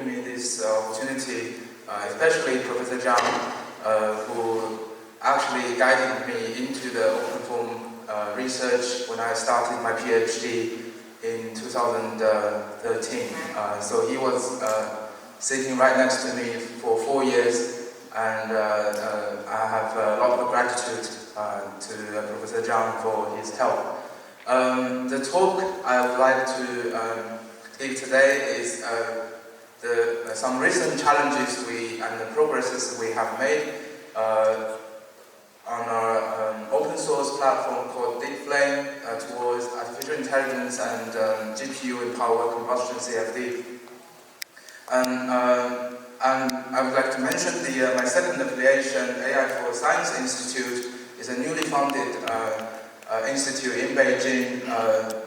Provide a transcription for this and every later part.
giving me this opportunity, especially Professor Zhang, who actually guided me into the OpenFOAM research when I started my PhD in 2013. So he was sitting right next to me for 4 years, and I have a lot of gratitude to Professor Zhang for his help. The talk I would like to give today is some recent challenges and the progresses we have made on our open source platform called DeepFlame towards artificial intelligence and GPU-empowered combustion CFD. And I would like to mention my second affiliation, AI for Science Institute, is a newly founded institute in Beijing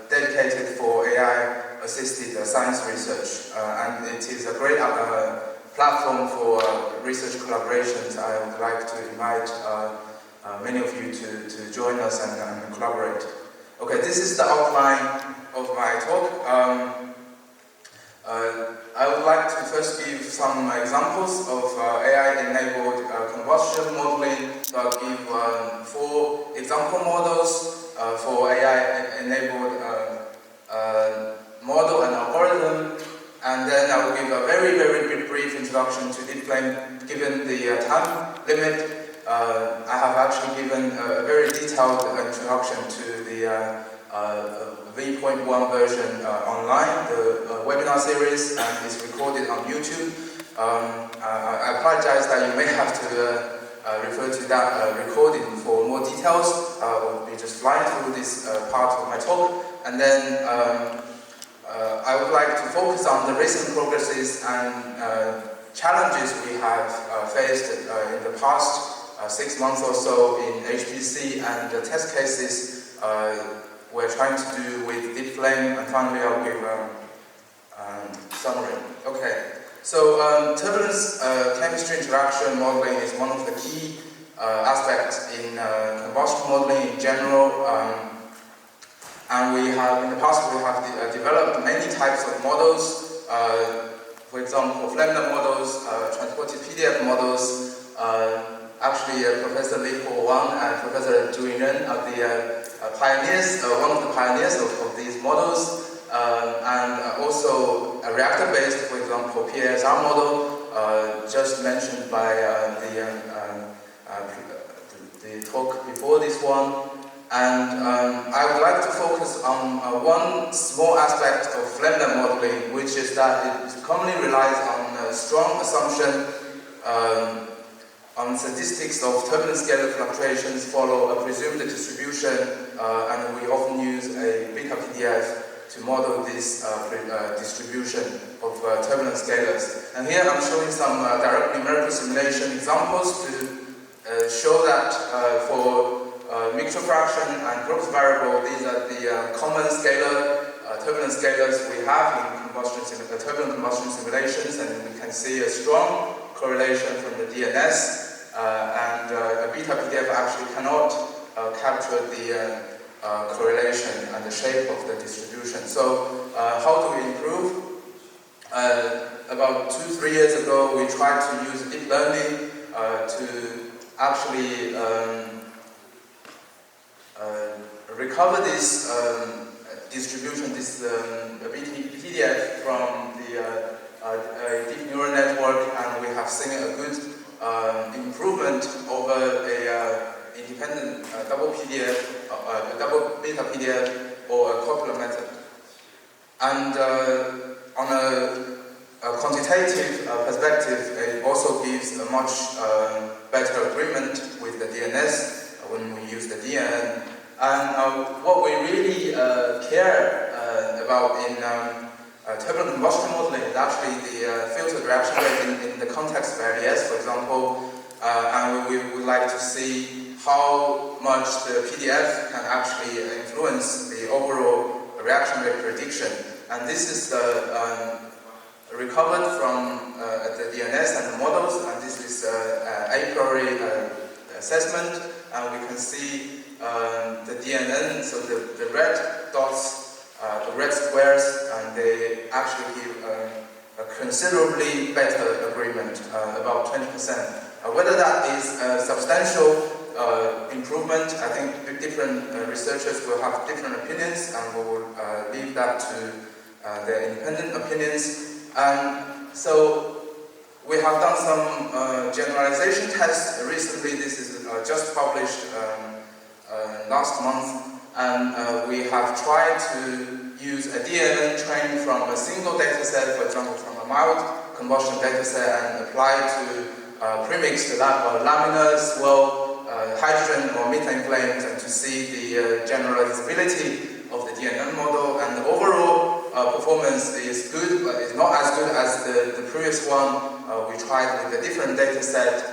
dedicated for AI-assisted science research. And it is a great platform for research collaborations. I would like to invite many of you to join us and collaborate. Okay, this is the outline of my talk. I would like to first give some examples of AI-enabled combustion modeling. So I'll give 4 example models for AI-enabled model and algorithm, and then I will give a very, very brief introduction to DeepFlame. Given the time limit, I have actually given a very detailed introduction to the V.1 version online, the webinar series, and it's recorded on YouTube. I apologize that you may have to refer to that recording for more details. We'll be just flying through this part of my talk, and then I would like to focus on the recent progresses and challenges we have faced in the past 6 months or so in HPC and the test cases we're trying to do with DeepFlame, and finally I'll give a summary. Okay, so turbulence-chemistry interaction modeling is one of the key aspects in combustion modeling in general, and we have, in the past, we have developed many types of models, for example, Flamelet models, transported PDF models. Actually, Professor Li Wang and Professor Zhu Ren are the pioneers, one of the pioneers of these models, and also a reactor-based, for example, PSR model, just mentioned by the talk before this one. And I would like to focus on one small aspect of Flamelet modeling, which is that it commonly relies on a strong assumption on statistics of turbulence scalar fluctuations follow a presumed distribution, and we often use a beta PDF to model this distribution of turbulence scalars. And here I'm showing some direct numerical simulation examples to show that for mixture fraction and Gross variable, these are the common scalar turbulence scalars we have in turbulent combustion simulations, and we can see a strong correlation from the DNS. And a beta PDF actually cannot capture the correlation and the shape of the distribution. So how do we improve? About 2-3 years ago, we tried to use deep learning to actually recover this distribution, this PDF from the deep neural network, and we have seen a good improvement over a independent double PDF, double beta PDF, or a coupler method. And on a quantitative perspective, it also gives a much better agreement with the DNS when we use the DNN. And what we really care about in turbulent combustion modeling is actually the filtered reaction rate in the context of LES, for example, and we would like to see how much the PDF can actually influence the overall reaction rate prediction. And this is recovered from the DNS and the models, and this is a priori assessment, and we can see the DNN, so the red dots, the red squares, and they actually give a considerably better agreement, about 20%. Whether that is a substantial improvement, I think different researchers will have different opinions, and we will leave that to their independent opinions. And so we have done some generalization tests recently. This is just published last month, and we have tried to use a DNN trained from a single data set, for example, from a mild combustion data set, and apply to premixed laminar, swirl, hydrogen or methane flames, and to see the generalizability of the DNN model. And the overall performance is good, but it's not as good as the previous one we tried with a different data set.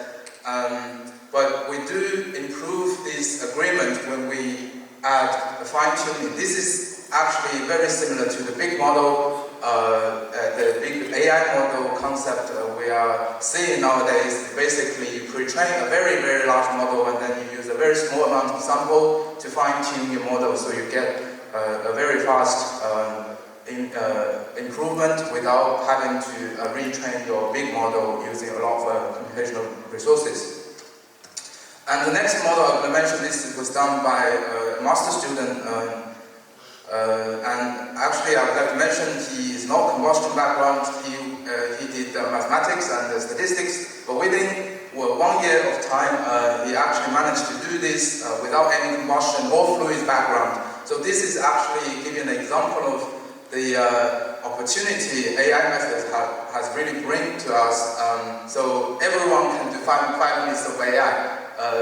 But we do improve this agreement when we add a fine-tuning. This is actually very similar to the big model, the big AI model concept we are seeing nowadays. Basically, you pre-train a very, very large model, and then you use a very small amount of sample to fine-tune your model, so you get a very fast improvement without having to retrain your big model using a lot of computational resources. And the next model I'm going to mention, this was done by a master student, and actually I would like to mention he is not combustion background. He did mathematics and statistics, but within 1 year of time he actually managed to do this without any combustion or fluid background. So this is actually giving an example of the opportunity AI methods has really bring to us. So everyone can do 5 minutes of AI.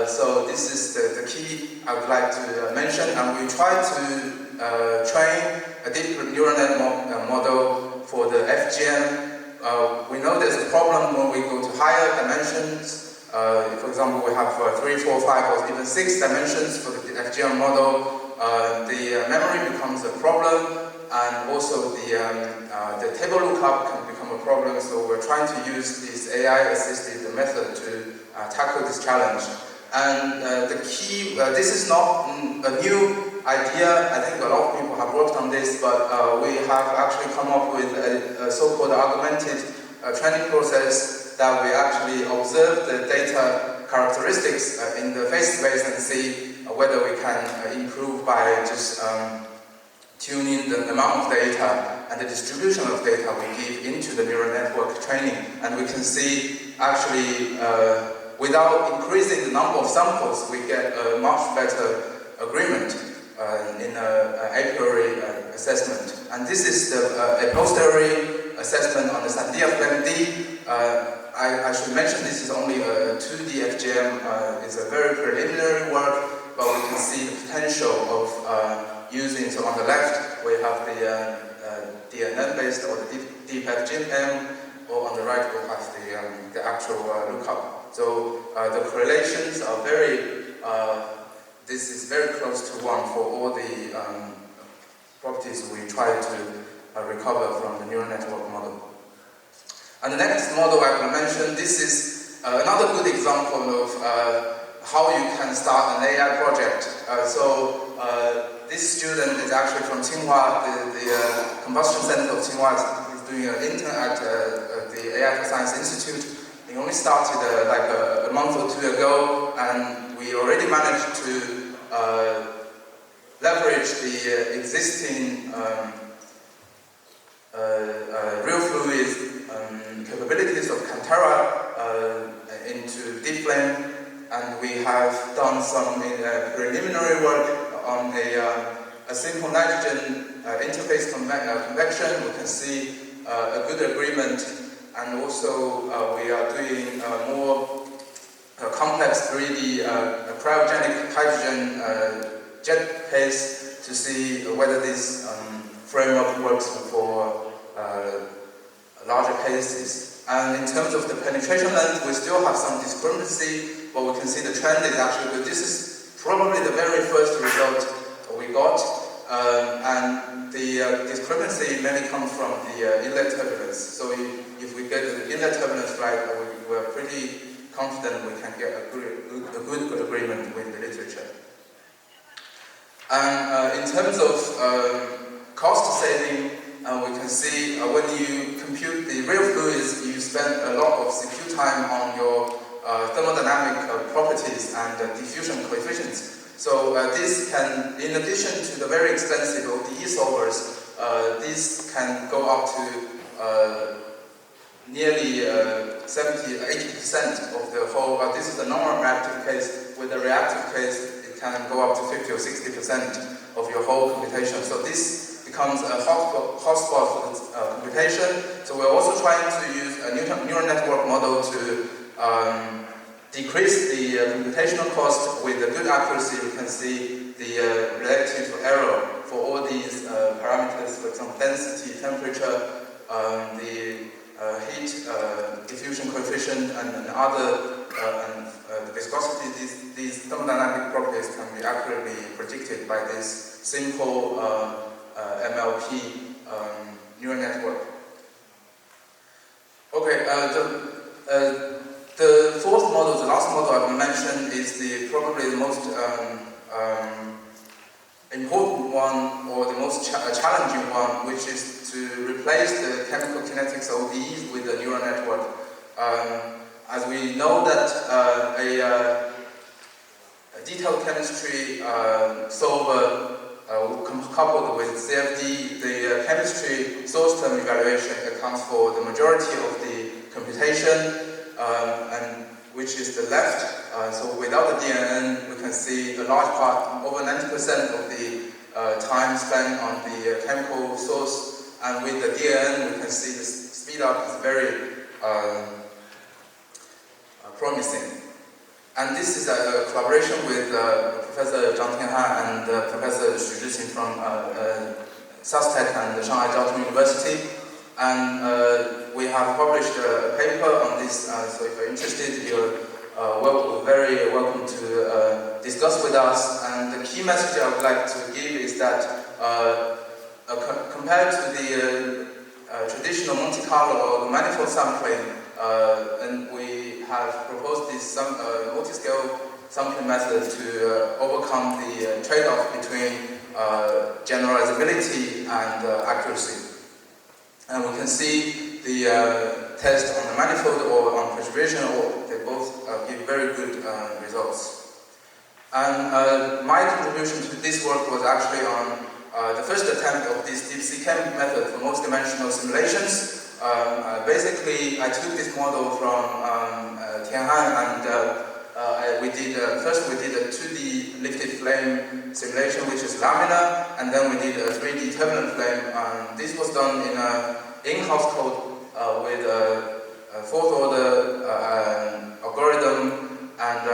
So this is the key I would like to mention, and we try to train a deep neural net model for the FGM. We know there's a problem when we go to higher dimensions. For example, we have 3, 4, 5, or even 6 dimensions for the FGM model. The memory becomes a problem, and also the table lookup can become a problem. So we're trying to use this AI-assisted method to tackle this challenge. And the key, this is not a new idea. I think a lot of people have worked on this, but we have actually come up with a so-called augmented training process that we actually observe the data characteristics in the phase space and see whether we can improve by just tuning the amount of data and the distribution of data we give into the neural network training. And we can see actually without increasing the number of samples, we get a much better agreement in a priori assessment. And this is a posteriori assessment on the Sandia Flame D. I should mention this is only a 2D FGM. It's a very preliminary work, but we can see the potential of using. So on the left, we have the DNN-based or the deep FGM, or on the right, we have the actual lookup. So the correlations are very, this is very close to 1 for all the properties we try to recover from the neural network model. And the next model I will mention, this is another good example of how you can start an AI project. This student is actually from Tsinghua, the Combustion Center of Tsinghua is doing an intern at the AI for Science Institute. He only started like a month or 2 ago, and we already managed to leverage the existing real fluid capabilities of Cantera into DeepFlame, and we have done some preliminary work on a simple nitrogen interface convection. We can see a good agreement. And also, we are doing more complex 3D cryogenic hydrogen jet pace to see whether this framework works for larger paces. And in terms of the penetration length, we still have some discrepancy, but we can see the trend is actually good. This is probably the very first result we got, and the discrepancy mainly comes from the inlet turbulence. So if we get the inlet turbulence right, we're pretty confident we can get a good agreement with the literature. And in terms of cost saving, we can see when you compute the real fluid you spend a lot of CPU time on your thermodynamic properties and diffusion coefficients. So this can, in addition to the very expensive ODE solvers, this can go up to nearly 70–80% of the whole. This is the non-reactive case. With the reactive case, it can go up to 50 or 60% of your whole computation. So this becomes a hotspot for the computation. So we're also trying to use a neural network model to decrease the computational cost with a good accuracy. You can see the relative error for all these parameters, for example, density, temperature, the heat diffusion coefficient, and other the viscosity. These thermodynamic properties can be accurately predicted by this simple MLP neural network. Okay, the fourth model, the last model I will mention, is probably the most important one, or the most challenging one, which is to replace the chemical kinetics ODEs with a neural network. As we know that a detailed chemistry solver coupled with CFD, the chemistry source term evaluation accounts for the majority of the computation, and which is the left. So without the DNN, we can see a large part, over 90% of the time spent on the chemical source, and with the DNN, we can see the speed up is very promising. And this is a collaboration with Professor Chongqing and Professor Xu Zhixin from SUSTech and Shanghai Jiao Tong University. And we have published a paper on this, so if you're interested, you're very welcome to discuss with us. And the key message I would like to give is that compared to the traditional Monte Carlo or manifold sampling, and we have proposed this multi-scale sampling method to overcome the trade-off between generalizability and accuracy. And we can see the test on the manifold or on perturbation, or they both give very good results. And my contribution to this work was actually on the first attempt of this DeepChem method for most dimensional simulations. Basically, I took this model from Tianhan, and we did first we did a 2D lifted flame simulation, which is laminar, and then we did a 3D turbulent flame. This was done in an in-house code with a fourth order algorithm, and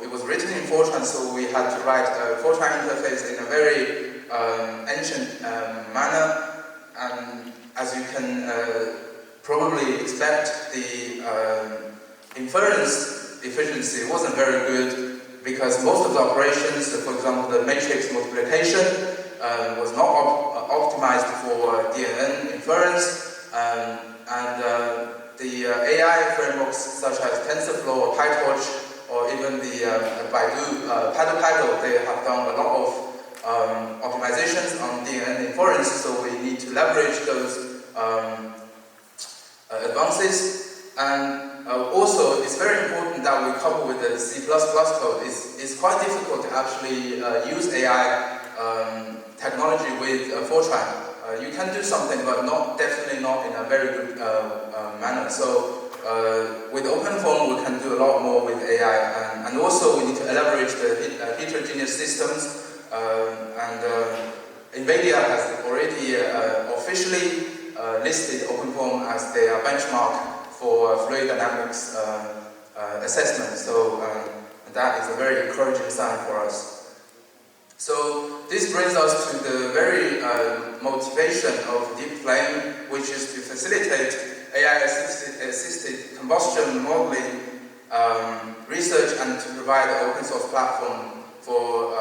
it was written in Fortran, so we had to write a Fortran interface in a very ancient manner. And as you can probably expect, the inference efficiency wasn't very good, because most of the operations, for example, the matrix multiplication, was not optimized for DNN inference, and the AI frameworks such as TensorFlow or PyTorch, or even the Baidu Paddle, they have done a lot of optimizations on DNN inference, so we need to leverage those advances. And also, it's very important that we couple with the C++ code. It's quite difficult to actually use AI technology with Fortran. You can do something, but definitely not in a very good manner. So with OpenFOAM, we can do a lot more with AI, and also we need to leverage the heterogeneous systems. And NVIDIA has already officially listed OpenFOAM as their benchmark for fluid dynamics assessment. So that is a very encouraging sign for us. So this brings us to the very motivation of DeepFlame, which is to facilitate AI-assisted combustion modeling research, and to provide an open source platform for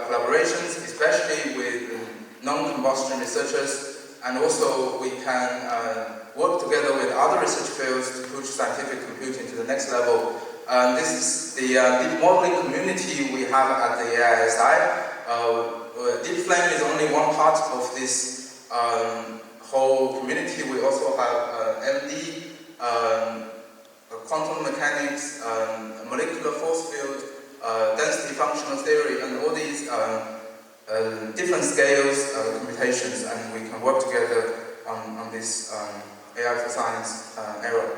collaborations, especially with non-combustion researchers. And also we can work together with other research fields to push scientific computing to the next level. This is the deep modeling community we have at the AISI. DeepFlame is only one part of this whole community. We also have MD, quantum mechanics, molecular force field, density functional theory, and all these different scales computations, and we can work together on this AI for science era.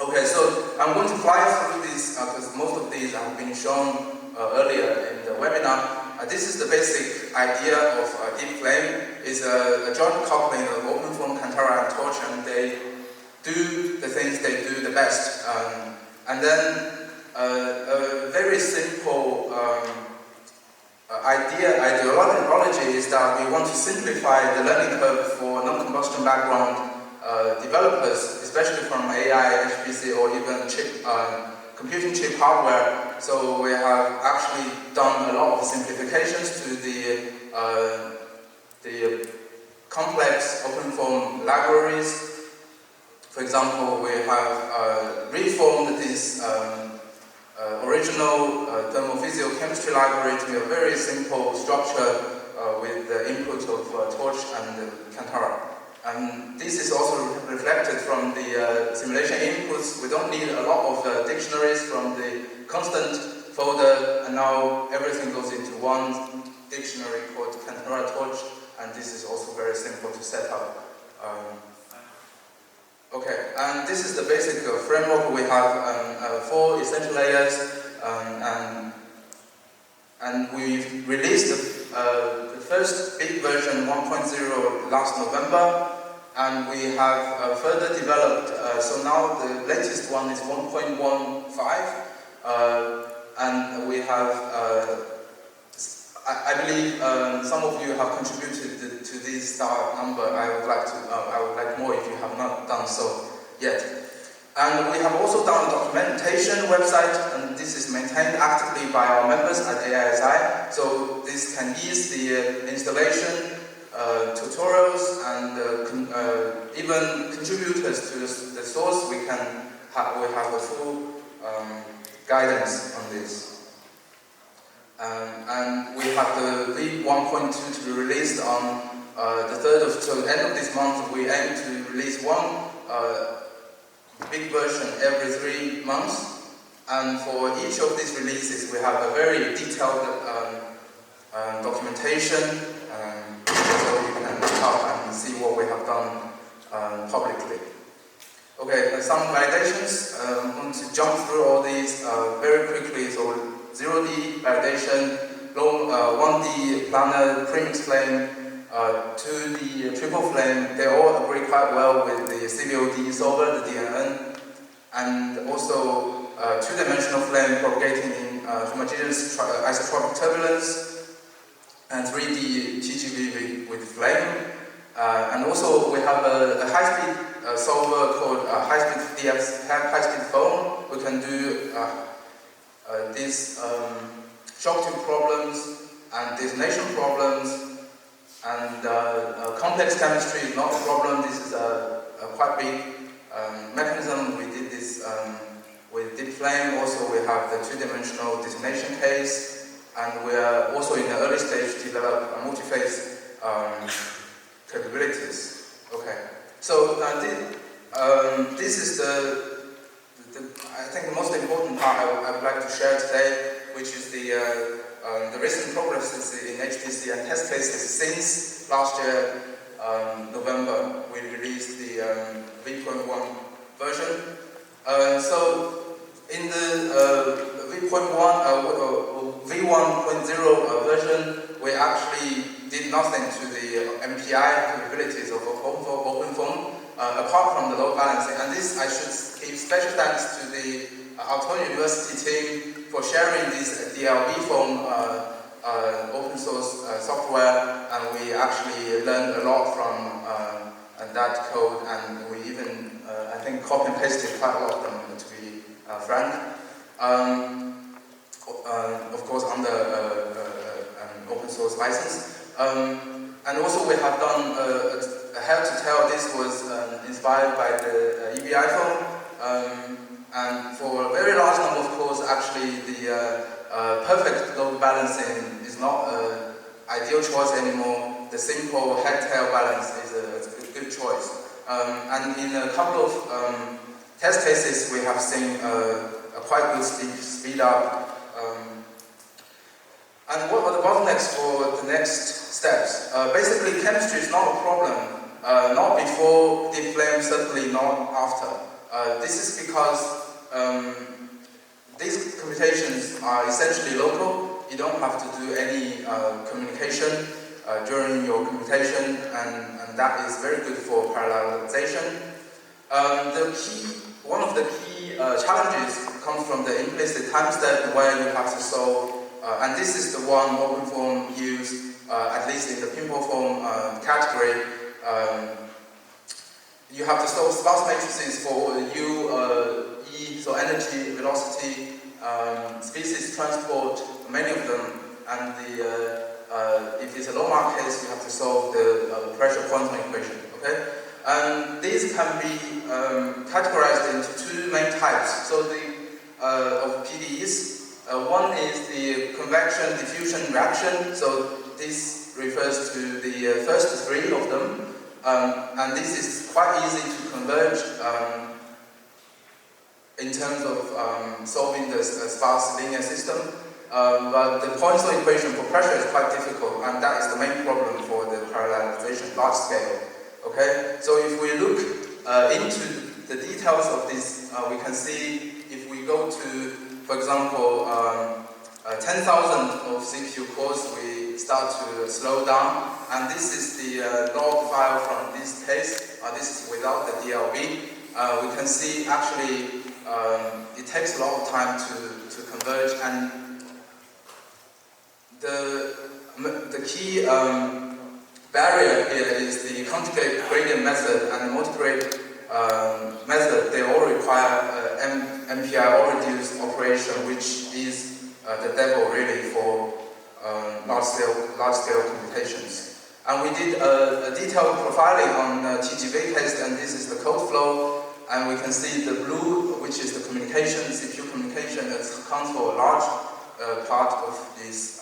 Okay, so I'm going to fly through these because most of these have been shown earlier in the webinar. This is the basic idea of DeepFlame. It's a joint coupling of OpenFOAM, Cantara, and Torch, and they do the things they do the best. And then a very simple ideology is that we want to simplify the learning curve for non-combustion background developers, especially from AI, HPC, or even computing chip hardware. So we have actually done a lot of simplifications to the complex OpenFOAM libraries. For example, we have reformed this original thermophysical-chemistry library to a very simple structure with the input of Torch and Cantara. And this is also reflected from the simulation inputs. We don't need a lot of dictionaries from the constant folder, and now everything goes into one dictionary called Cantara Torch, and this is also very simple to set up. Okay, and this is the basic framework. We have 4 essential layers, and we released the first big version 1.0 last November, and we have further developed, so now the latest one is 1.15, and we have, I believe some of you have contributed to this star number. I would like more if you have not done so yet. And we have also done a documentation website, and this is maintained actively by our members at AISI. So this can ease the installation, tutorials, and even contributors to the source. We have a full guidance on this. And we have the V1.2 to be released on the 3rd so end of this month. We aim to release one big version every 3 months, and for each of these releases we have a very detailed documentation, so you can look up and see what we have done publicly. Okay, some validations. I'm going to jump through all these very quickly. So 0D validation, 1D planar premix flame, 2D triple flame, they all agree quite well with the CVOD solver, the DNN, and also 2-dimensional flame propagating in homogeneous isotropic turbulence, and 3D TGV with flame. And also we have a high-speed solver called high-speed foam. We can do these shock tube problems and detonation problems. And complex chemistry is not a problem. This is a quite big mechanism. We did this with DeepFlame. Also, we have the 2-dimensional detonation case, and we are also in the early stage to develop multi-phase capabilities. Okay, so this is I think the most important part I would like to share today, which is the recent progresses in HPC and test cases since last year, November. We released the V.1 version. So in the V1.0 version, we actually did nothing to the MPI capabilities of OpenFOAM, apart from the load balancing. And this, I should give special thanks to the Altoona University team for sharing this DLB foam open source software, and we actually learned a lot from that code, and we even, I think, copy and pasted quite a lot of them, to be frank. Of course, under an open source license. And also we have done a head to tail. This was inspired by the EBI foam. And for a very large number of cores, actually the perfect load balancing is not an ideal choice anymore. The simple head-tail balance is a good choice. And in a couple of test cases, we have seen a quite good speed up. And what are the bottlenecks for the next steps? Basically, chemistry is not a problem. Not before DeepFlame, certainly not after. This is because these computations are essentially local. You don't have to do any communication during your computation, and that is very good for parallelization. One of the key challenges comes from the implicit time step where you have to solve, and this is the one OpenFOAM used, at least in the pinball form category. You have to solve sparse matrices for U, E, so energy, velocity, species transport, many of them, and if it's a low mark case, you have to solve the pressure quantum equation. Okay, and these can be categorized into two main types. So of PDEs. One is the convection diffusion reaction. So this refers to the first three of them, and this is quite easy to converge in terms of solving the sparse linear system. But the Poisson equation for pressure is quite difficult, and that is the main problem for the parallelization, large scale. Okay, so if we look into the details of this, we can see if we go to, for example, 10,000 of CPU cores, we start to slow down, and this is the log file from this case. This is without the DLB. We can see actually it takes a lot of time to converge, and the key barrier here is the conjugate gradient method and the multigrade method. They all require MPI or reduced operation, which is the devil really for large-scale computations. And we did a detailed profiling on TGV case, and this is the code flow. And we can see the blue, which is the communication, CPU communication, that accounts for a large part of this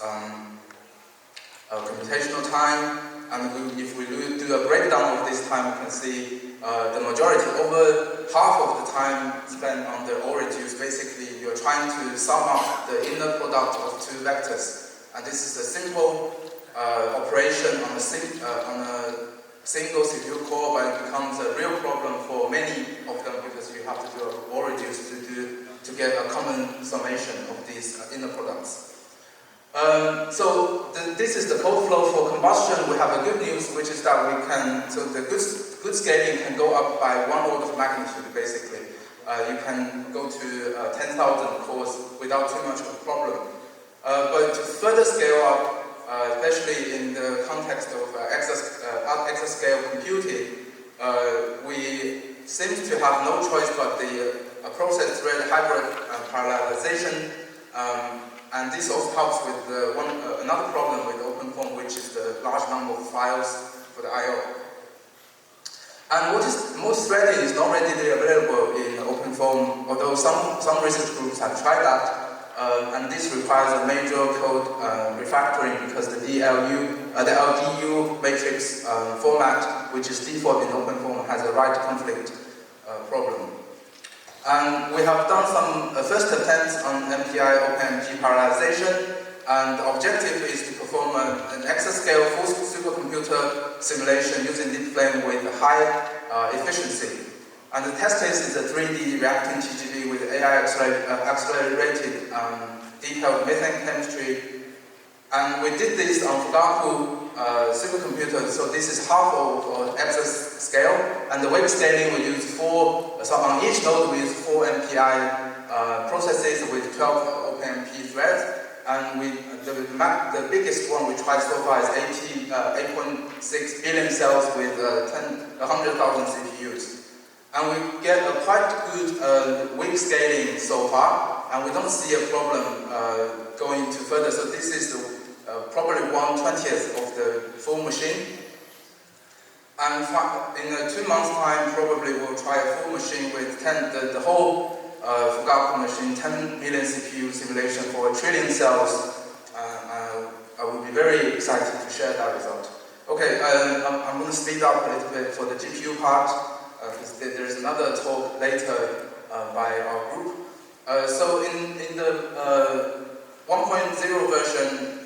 computational time. And if we do a breakdown of this time, we can see the majority, over half of the time spent on the O-reduce. Basically, you're trying to sum up the inner product of two vectors. And this is a simple operation on a single CPU core, but it becomes a real problem for many of them because you have to do an O-reduce to get a common summation of these inner products. This is the code flow for combustion. We have a good news, which is that we can, so the good scaling can go up by 1 order of magnitude, basically. You can go to 10,000 cores without too much of a problem. But to further scale up, especially in the context of exascale computing, we seem to have no choice but the process thread hybrid parallelization. And this also helps with another problem with OpenFOAM, which is the large number of files for the I/O. And most threading is not readily available in OpenFOAM, although some research groups have tried that. And this requires a major code refactoring because the LDU matrix format, which is default in OpenFOAM, has a write conflict problem. And we have done some first attempts on MPI OpenMP parallelization, and the objective is to perform an exascale full supercomputer simulation using DeepFlame with high efficiency. And the test case is a 3D reacting TGV with AI accelerated detailed methane chemistry. And we did this on Fugaku supercomputer, so this is half of exascale, and the wave scaling we use so on each node we use 4 MPI processes with 12 OpenMP threads, and the biggest one we tried so far is 8.6 billion cells with 100,000 CPUs. And we get a quite good weak scaling so far, and we don't see a problem going to further. So this is probably 1/20th of the full machine. And in 2 months' time, probably we'll try a full machine with the whole Fugaku machine, 10 million CPU simulation for 1 trillion cells. I would be very excited to share that result. Okay, I'm going to speed up a little bit for the GPU part, because there's another talk later by our group. So in the 1.0 version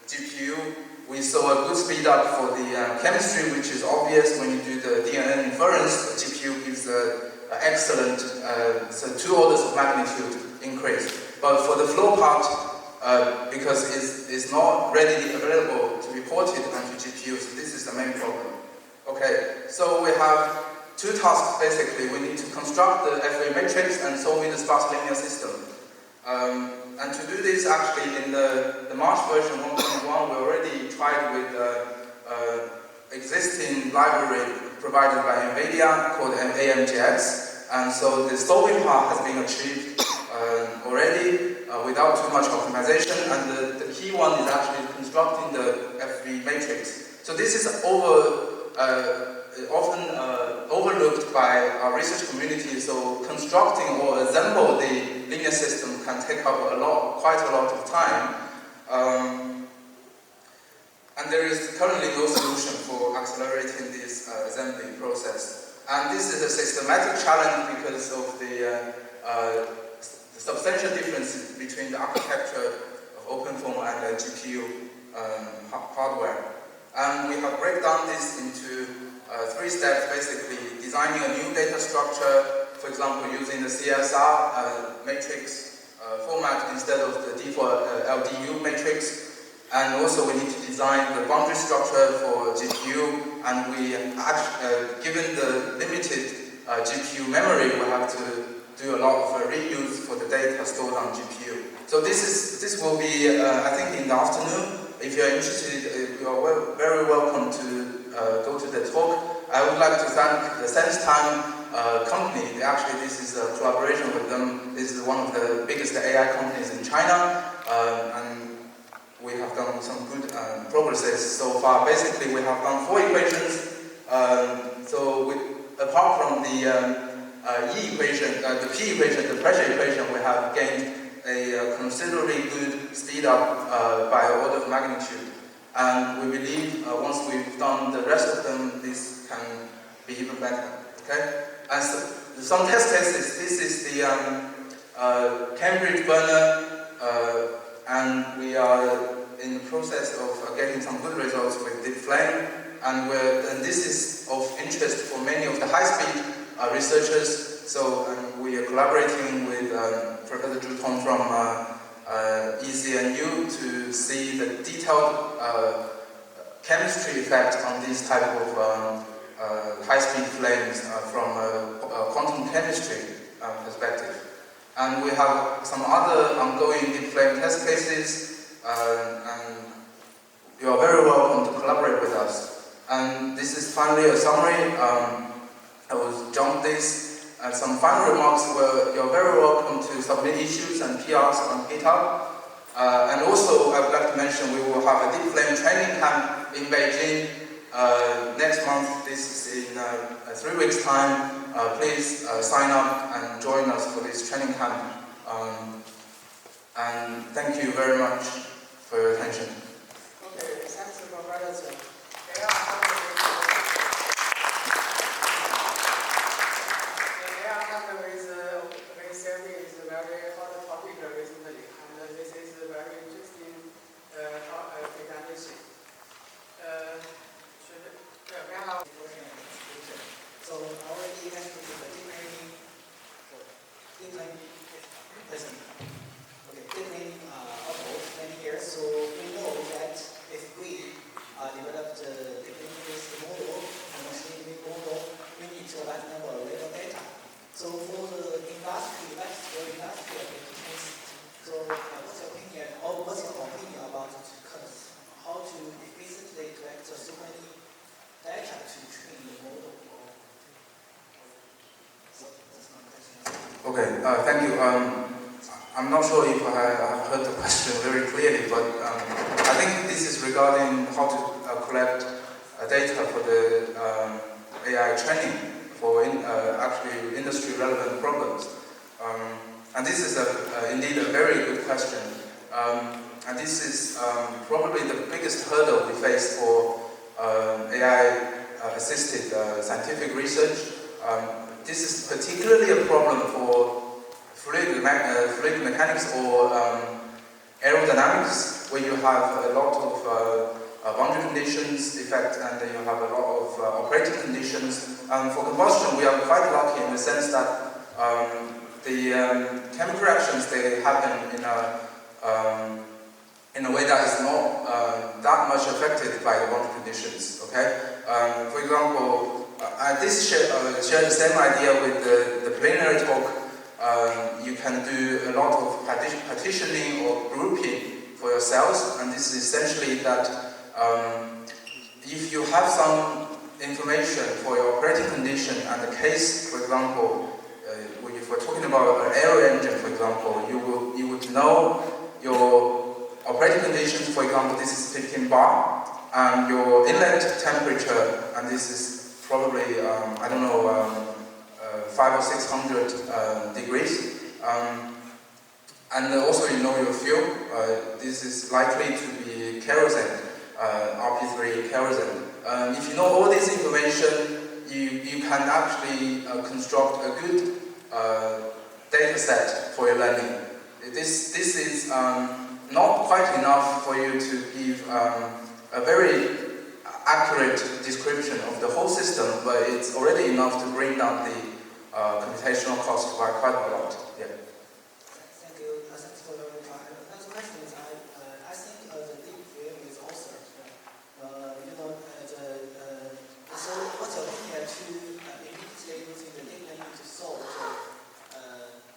GPU, we saw a good speed up for the chemistry, which is obvious when you do the DNN inference. The GPU gives an excellent, so 2 orders of magnitude increase. But for the flow part, because it's not readily available to be ported onto GPUs, this is the main problem. Okay, so we have 2 tasks basically. We need to construct the FA matrix and solving the sparse linear system. And to do this, actually, in the March version 1.1, we already tried with existing library provided by NVIDIA called AMGX. And so the solving part has been achieved already without too much optimization. And the key one is actually constructing the FV matrix. So this is often overlooked by our research community. So constructing or assemble the linear system can take up quite a lot of time. And there is currently no solution for accelerating this assembly process. And this is a systematic challenge because of the substantial differences between the architecture of OpenFOAM and the GPU hardware. And we have break down this into 3 steps, basically designing a new data structure, for example, using the CSR matrix format instead of the default LDU matrix. And also we need to design the boundary structure for GPU, and we given the limited GPU memory, we have to do a lot of reuse for the data stored on GPU. So this will be, I think, in the afternoon. If you are interested, you are very welcome to go to the talk. I would like to thank the SenseTime company. Actually, this is a collaboration with them. This is one of the biggest AI companies in China, and we have done some good progresses so far. Basically, we have done 4 equations. So apart from the E equation, the P equation, the pressure equation, we have gained a considerably good speed up by an order of magnitude. And we believe once we've done the rest of them, this can be even better. Okay? And so, some test cases. This is the Cambridge burner, and we are in the process of getting some good results with DeepFlame. And this is of interest for many of the high-speed researchers. So we are collaborating with Professor Zhu Tong from ECNU to see the detailed chemistry effect on these type of high-speed flames from a quantum chemistry perspective. And we have some other ongoing DeepFlame test cases, and you are very welcome to collaborate with us. And this is finally a summary. I will jump this. And some final remarks were you're very welcome to submit issues and PRs on GitHub. And also, I would like to mention we will have a DeepFlame training camp in Beijing next month. This is in 3 weeks' time. Please sign up and join us for this training camp. And thank you very much for your attention. Okay, thanks for Professor. CFD is a very hot topic recently, and this is a very interesting presentation. So our event is the DeepFlame lesson. Okay, DeepFlame for many years. So we know that if we develop the DeepFlame-based model, the machine learning model, we need to large number of little data. So for the industry, applications, so what's your opinion, or what's your opinion about how to efficiently collect so many data to train the model? Okay, thank you. I'm not sure if I have heard the question very clearly, but I think this is regarding how to collect data for the AI training for actually industry-relevant problems. And this is indeed a very good question. And this is probably the biggest hurdle we face for AI-assisted scientific research. This is particularly a problem for fluid mechanics or aerodynamics, where you have a lot of boundary conditions effect, and then you have a lot of operating conditions. For combustion, we are quite lucky in the sense that the chemical reactions, they happen in a way that is not that much affected by the boundary conditions. Okay. For example, this share the same idea with the plenary talk. You can do a lot of partitioning or grouping for your cells, and this is essentially that if you have some information for your operating condition and the case, for example, if we're talking about an aero engine, for example, you would know your operating conditions. For example, this is 15 bar, and your inlet temperature, and this is probably, I don't know, 500 or 600 degrees. And also you know your fuel. This is likely to be kerosene, RP3 kerosene. If you know all this information, you can actually construct a good data set for your learning. This is not quite enough for you to give a very accurate description of the whole system, but it's already enough to bring down the computational cost by quite a lot. Yeah. Thank you. Thanks for the reply. Next question is, I think the DeepFlame is also, so what's your opinion to immediately using the DeepFlame to solve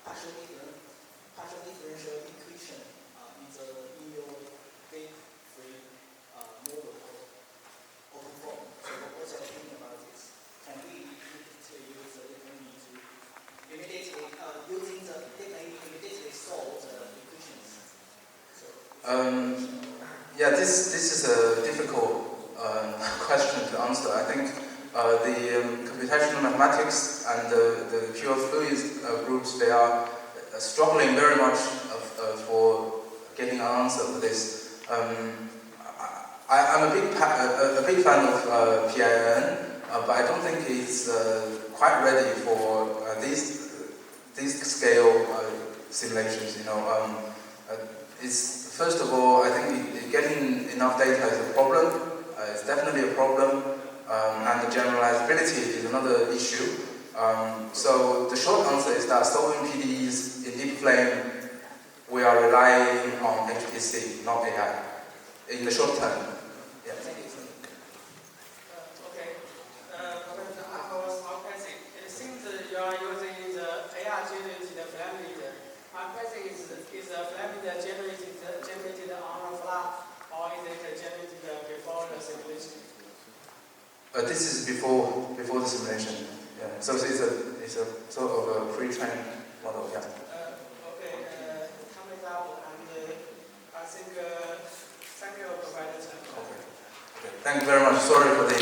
partial differential equation in your DeepFlame model of OpenFOAM? So what's your opinion about this? Can we immediately use the DeepFlame to immediately using the DeepFlame immediately solve the equations? Yeah, this is a difficult question to answer. I think the computational mathematics and the pure fluids groups, they are struggling very much for getting an answer for this. I'm a big fan of PIN, but I don't think it's quite ready for these scale simulations. It's first of all, I think getting enough data is a problem. It's definitely a problem, and the generalizability is another issue. So the short answer is that solving PDEs in DeepFlame, we are relying on HPC, not AI, in the short term. Yeah. Okay. Professor, I have a small question. It seems that you are using the AI-generated Flamelet. My question is the Flamelet generated on the fly, or is it generated before the simulation? This is before the simulation. Yeah. So it's a sort of a pre-trained model. Yeah. Okay. Thumbs up, and I think thank you, Professor Chen. Okay. Thank you very much. Sorry for the